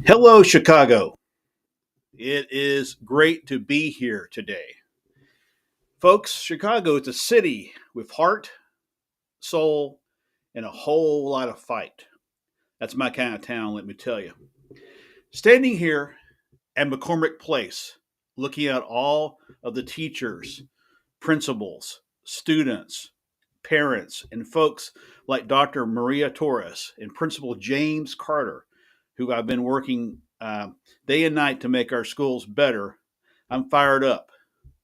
Hello, Chicago. It is great to be here today. Folks, Chicago is a city with heart, soul, and a whole lot of fight. That's my kind of town, let me tell you. Standing here at McCormick Place, looking at all of the teachers, principals, students, parents, and folks like Dr. Maria Torres and Principal James Carter, who I've been working day and night to make our schools better. I'm fired up.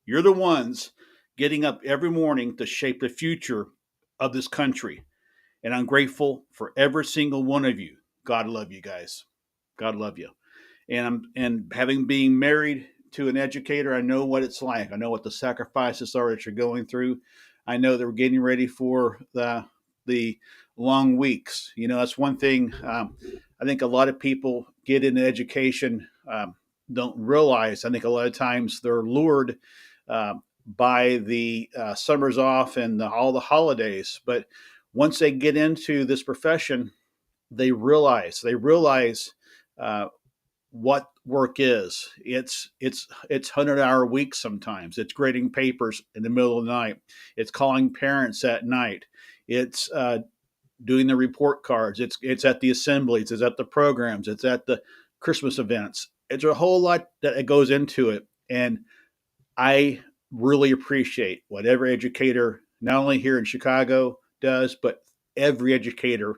You're the ones getting up every morning to shape the future of this country. And I'm grateful for every single one of you. God love you guys. God love you. And having been married to an educator, I know what it's like. I know what the sacrifices are that you're going through. I know that we're getting ready for the long weeks. You know, that's one thing. I think a lot of people get into education don't realize. I think a lot of times they're lured by the summers off and all the holidays, but once they get into this profession, they realize uh, what work is. It's 100-hour weeks sometimes. It's grading papers in the middle of the night. It's calling parents at night. It's doing the report cards. It's at the assemblies. It's at the programs. It's at the Christmas events. It's a whole lot that goes into it, and I really appreciate what every educator, not only here in Chicago, does, but every educator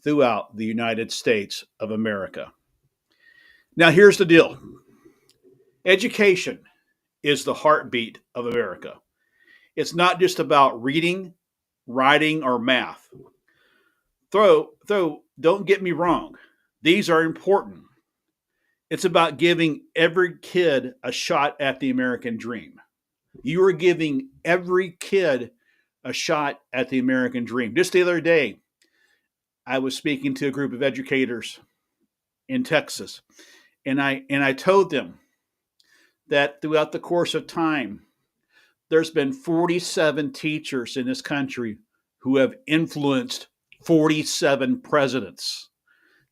throughout the United States of America. Now, here's the deal: education is the heartbeat of America. It's not just about reading, writing, or math. Though, don't get me wrong, these are important. It's about giving every kid a shot at the American dream. You are giving every kid a shot at the American dream. Just the other day, I was speaking to a group of educators in Texas, and I told them that throughout the course of time, there's been 47 teachers in this country who have influenced 47 presidents.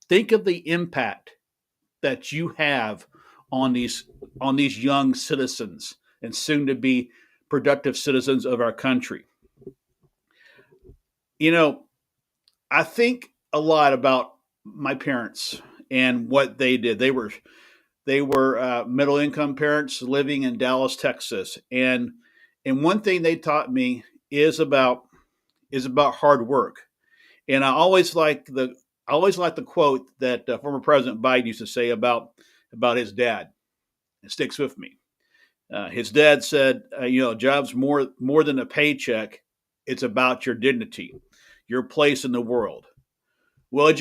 Think of the impact that you have on these young citizens and soon to be productive citizens of our country. You know, I think a lot about my parents and what they did. They were middle income parents living in Dallas, Texas, and one thing they taught me is about hard work. And I always like the quote that former President Biden used to say about his dad. It sticks with me. His dad said, job's more than a paycheck. It's about your dignity, your place in the world. Well,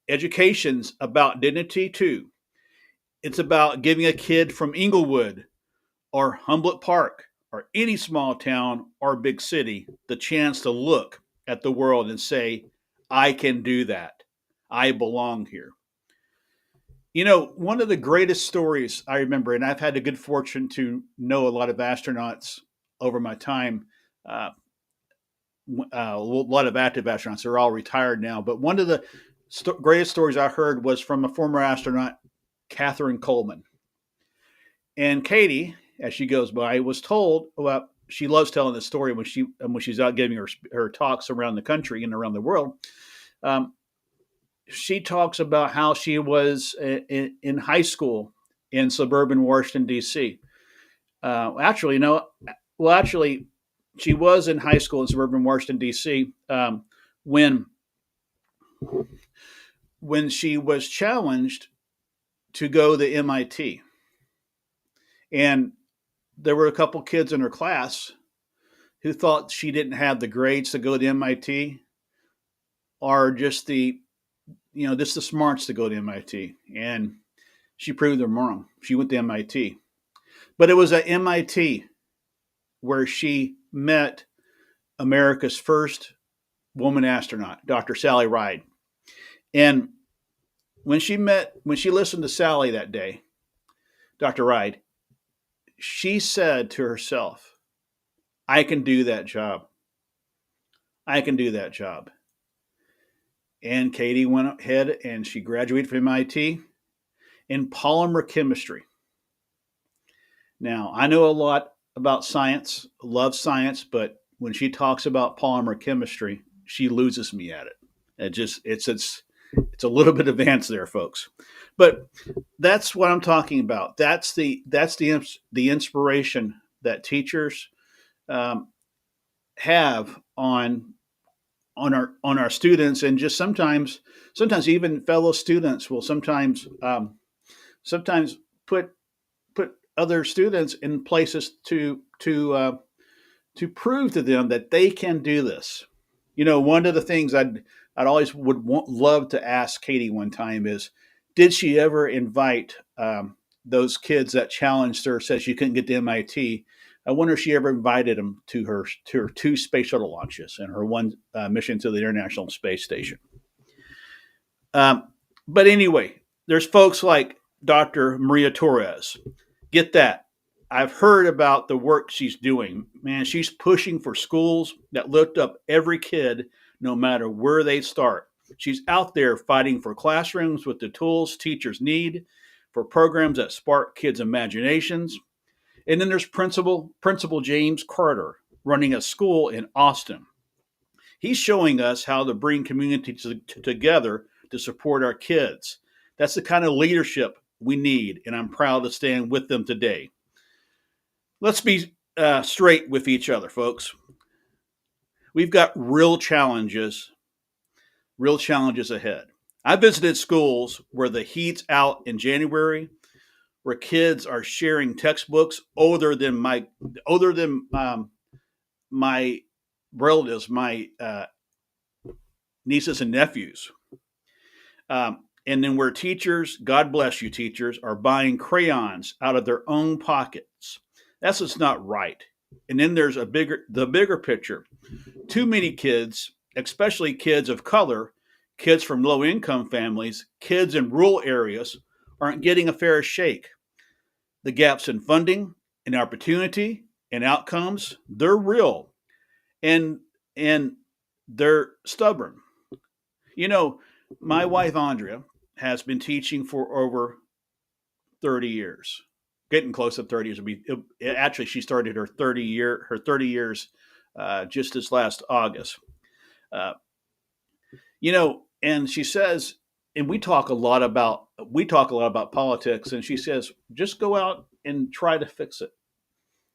education's about dignity too. It's about giving a kid from Inglewood or Humboldt Park or any small town or big city the chance to look at the world and say, I can do that. I belong here. You know, one of the greatest stories I remember, and I've had the good fortune to know a lot of astronauts over my time. Uh, a lot of active astronauts are all retired now, but one of the greatest stories I heard was from a former astronaut, Catherine Coleman. And Katie, as she goes by, was told, well, she loves telling this story when she's out giving her talks around the country and around the world. Um, she talks about how she was in high school in suburban Washington D.C. Actually, no, well, actually, she was in high school in suburban Washington D.C. When when she was challenged to go to MIT, and there were a couple kids in her class who thought she didn't have the grades to go to MIT, or just the smarts to go to MIT, and she proved them wrong. She went to MIT, but it was at MIT where she met America's first woman astronaut, Dr. Sally Ride. And when she listened to Sally that day, Dr. Ride, she said to herself, I can do that job. I can do that job. And Katie went ahead and she graduated from MIT in polymer chemistry. Now, I know a lot about science, love science, but when she talks about polymer chemistry, she loses me at it. It's a little bit advanced there, folks. But that's what I'm talking about. That's the inspiration that teachers um, have on our students, and just sometimes even fellow students will sometimes put other students in places to prove to them that they can do this. One of the things I'd always love to ask Katie one time is, did she ever invite those kids that challenged her, said she couldn't get to MIT? I wonder if she ever invited them to her two space shuttle launches and her one mission to the International Space Station. But anyway, there's folks like Dr. Maria Torres. Get that. I've heard about the work she's doing. Man, she's pushing for schools that lift up every kid, no matter where they start. She's out there fighting for classrooms with the tools teachers need, for programs that spark kids' imaginations. And then there's Principal James Carter running a school in Austin. He's showing us how to bring communities together to support our kids. That's the kind of leadership we need, and I'm proud to stand with them today. Let's be straight with each other, folks. We've got real challenges ahead. I visited schools where the heat's out in January, where kids are sharing textbooks older than my relatives, my nieces and nephews. And then where teachers, God bless you, teachers, are buying crayons out of their own pockets. That's just not right. And then there's the bigger picture. Too many kids, especially kids of color, kids from low income families, kids in rural areas, aren't getting a fair shake. The gaps in funding and opportunity and outcomes, they're real. And they're stubborn. My wife Andrea has been teaching for over 30 years. Getting close to 30 years. Actually, she started her 30 years just this last August. Uh, and she says, and we talk a lot about politics, and she says, just go out and try to fix it.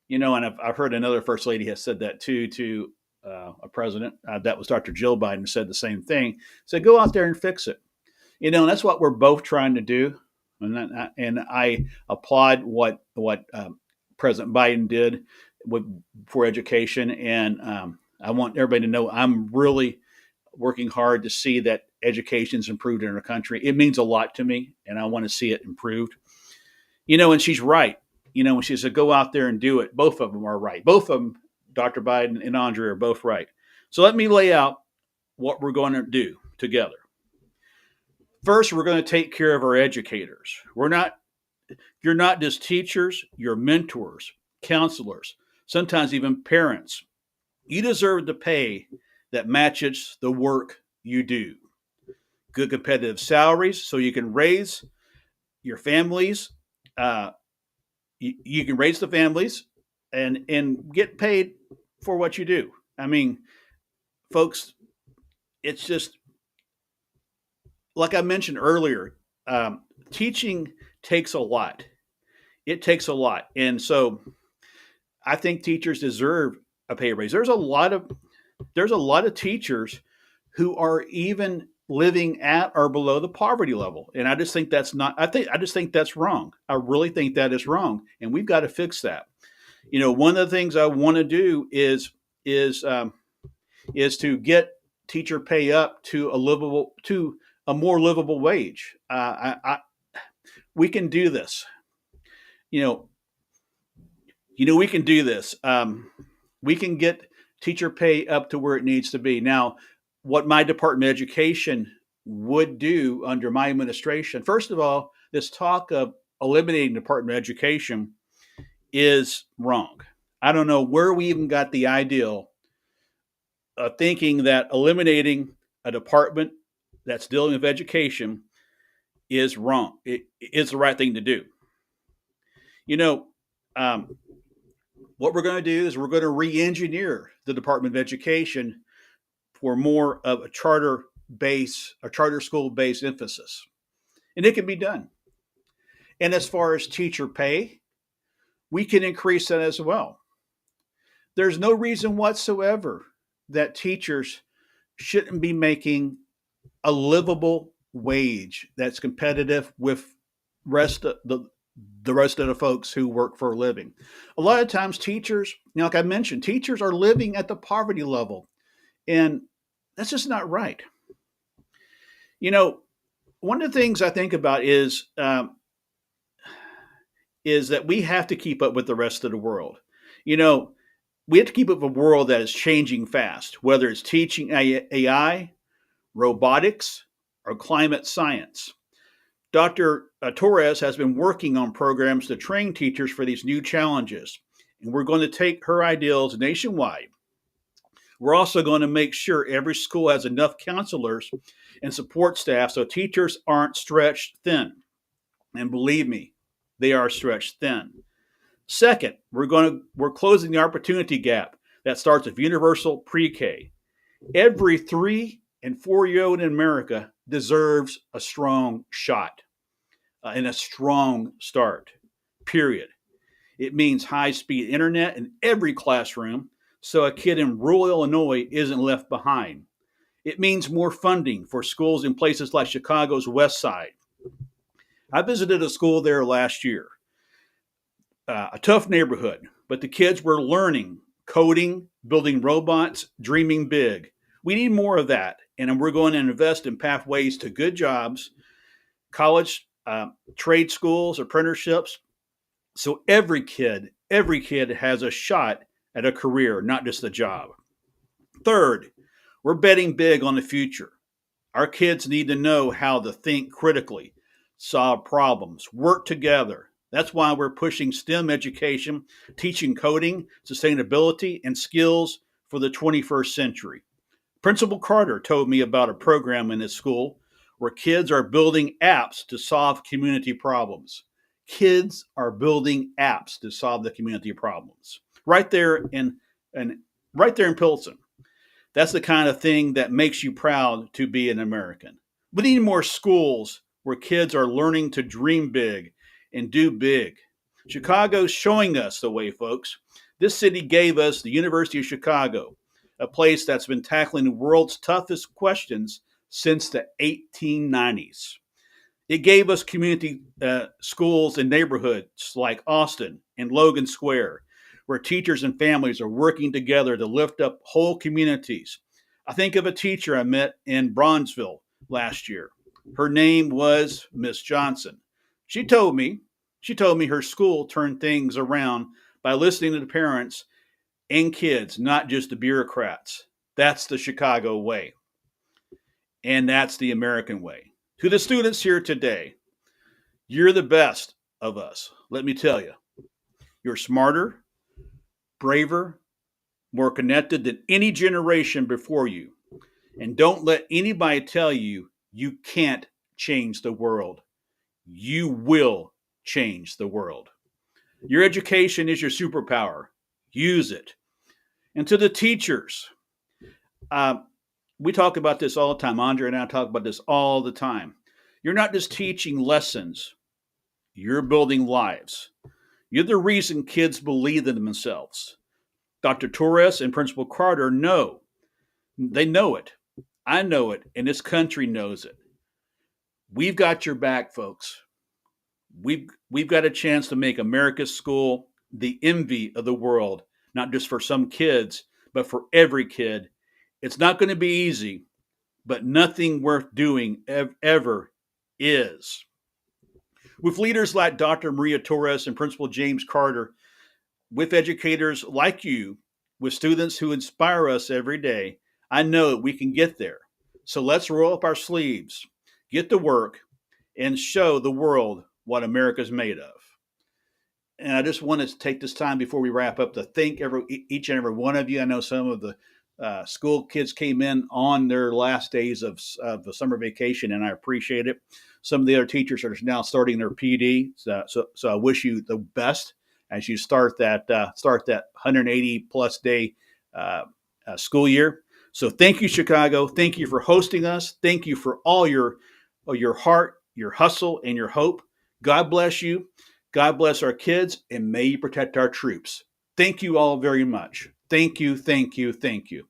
And I've heard another first lady has said that too to a president. That was Dr. Jill Biden, said the same thing. Said, go out there and fix it. And that's what we're both trying to do. And I applaud what President Biden did for education. And I want everybody to know I'm really working hard to see that education's improved in our country. It means a lot to me, and I want to see it improved. And she's right. When she said, go out there and do it, both of them are right. Both of them, Dr. Biden and Andrea, are both right. So let me lay out what we're going to do together. First, we're going to take care of our educators. You're not just teachers, you're mentors, counselors, sometimes even parents. You deserve the pay that matches the work you do. Good competitive salaries so you can raise your families. You can raise the families and get paid for what you do. I mean, folks, it's just like I mentioned earlier, teaching takes a lot. It takes a lot. And so I think teachers deserve a pay raise. There's a lot of teachers who are even living at or below the poverty level. And I just think I just think that's wrong. I really think that is wrong. And we've got to fix that. One of the things I want to do is to get teacher pay up to a more livable wage. We can do this. We can do this. We can get teacher pay up to where it needs to be. Now, what my Department of Education would do under my administration, first of all, this talk of eliminating Department of Education is wrong. I don't know where we even got the ideal of thinking that eliminating a department that's dealing with education is wrong. It is the right thing to do. You know, um, what we're going to do is we're going to re-engineer the Department of Education for more of a charter school based emphasis, and it can be done. And as far as teacher pay, we can increase that as well. There's no reason whatsoever that teachers shouldn't be making a livable wage that's competitive with rest of the rest of the folks who work for a living. A lot of times teachers, like I mentioned, teachers are living at the poverty level, and that's just not right. You know, one of the things I think about is that we have to keep up with the rest of the world. You know, we have to keep up with a world that is changing fast, whether it's teaching AI, robotics, or climate science. Dr. Torres has been working on programs to train teachers for these new challenges, and we're going to take her ideals nationwide. We're also going to make sure every school has enough counselors and support staff so teachers aren't stretched thin. And believe me, they are stretched thin. Second, we're closing the opportunity gap that starts with universal pre-K. Every 3 and 4-year-old in America deserves a strong shot and a strong start. Period. It means high-speed internet in every classroom so a kid in rural Illinois isn't left behind. It means more funding for schools in places like Chicago's West Side. I visited a school there last year, a tough neighborhood, but the kids were learning, coding, building robots, dreaming big. We need more of that, and we're going to invest in pathways to good jobs, college, trade schools, apprenticeships, so every kid has a shot at a career, not just a job. Third, we're betting big on the future. Our kids need to know how to think critically, solve problems, work together. That's why we're pushing STEM education, teaching coding, sustainability, and skills for the 21st century. Principal Carter told me about a program in his school where kids are building apps to solve community problems. Kids are building apps to solve the community problems. Right there in and right there in Pilsen. That's the kind of thing that makes you proud to be an American. We need more schools where kids are learning to dream big and do big. Chicago's showing us the way, folks. This city gave us the University of Chicago, a place that's been tackling the world's toughest questions since the 1890s. It gave us community schools in neighborhoods like Austin and Logan Square, where teachers and families are working together to lift up whole communities. I think of a teacher I met in Bronzeville last year. Her name was Miss Johnson. She told me her school turned things around by listening to the parents and kids, not just the bureaucrats. That's the Chicago way. And that's the American way. To the students here today, you're the best of us. Let me tell you, you're smarter, braver, more connected than any generation before you. And don't let anybody tell you you can't change the world. You will change the world. Your education is your superpower. Use it. And to the teachers, we talk about this all the time. Andre and I talk about this all the time. You're not just teaching lessons, you're building lives. You're the reason kids believe in themselves. Dr. Torres and Principal Carter know. They know it. I know it, and this country knows it. We've got your back, folks. We've got a chance to make America's school the envy of the world, not just for some kids, but for every kid. It's not going to be easy, but nothing worth doing ever is. With leaders like Dr. Maria Torres and Principal James Carter, with educators like you, with students who inspire us every day, I know that we can get there. So let's roll up our sleeves, get to work, and show the world what America's made of. And I just want to take this time before we wrap up to thank each and every one of you. I know some of the School kids came in on their last days of the summer vacation, and I appreciate it. Some of the other teachers are now starting their PD, so I wish you the best as you start that 180 plus day school year. So thank you, Chicago. Thank you for hosting us. Thank you for all your heart, your hustle, and your hope. God bless you. God bless our kids, and may you protect our troops. Thank you all very much. Thank you, thank you, thank you.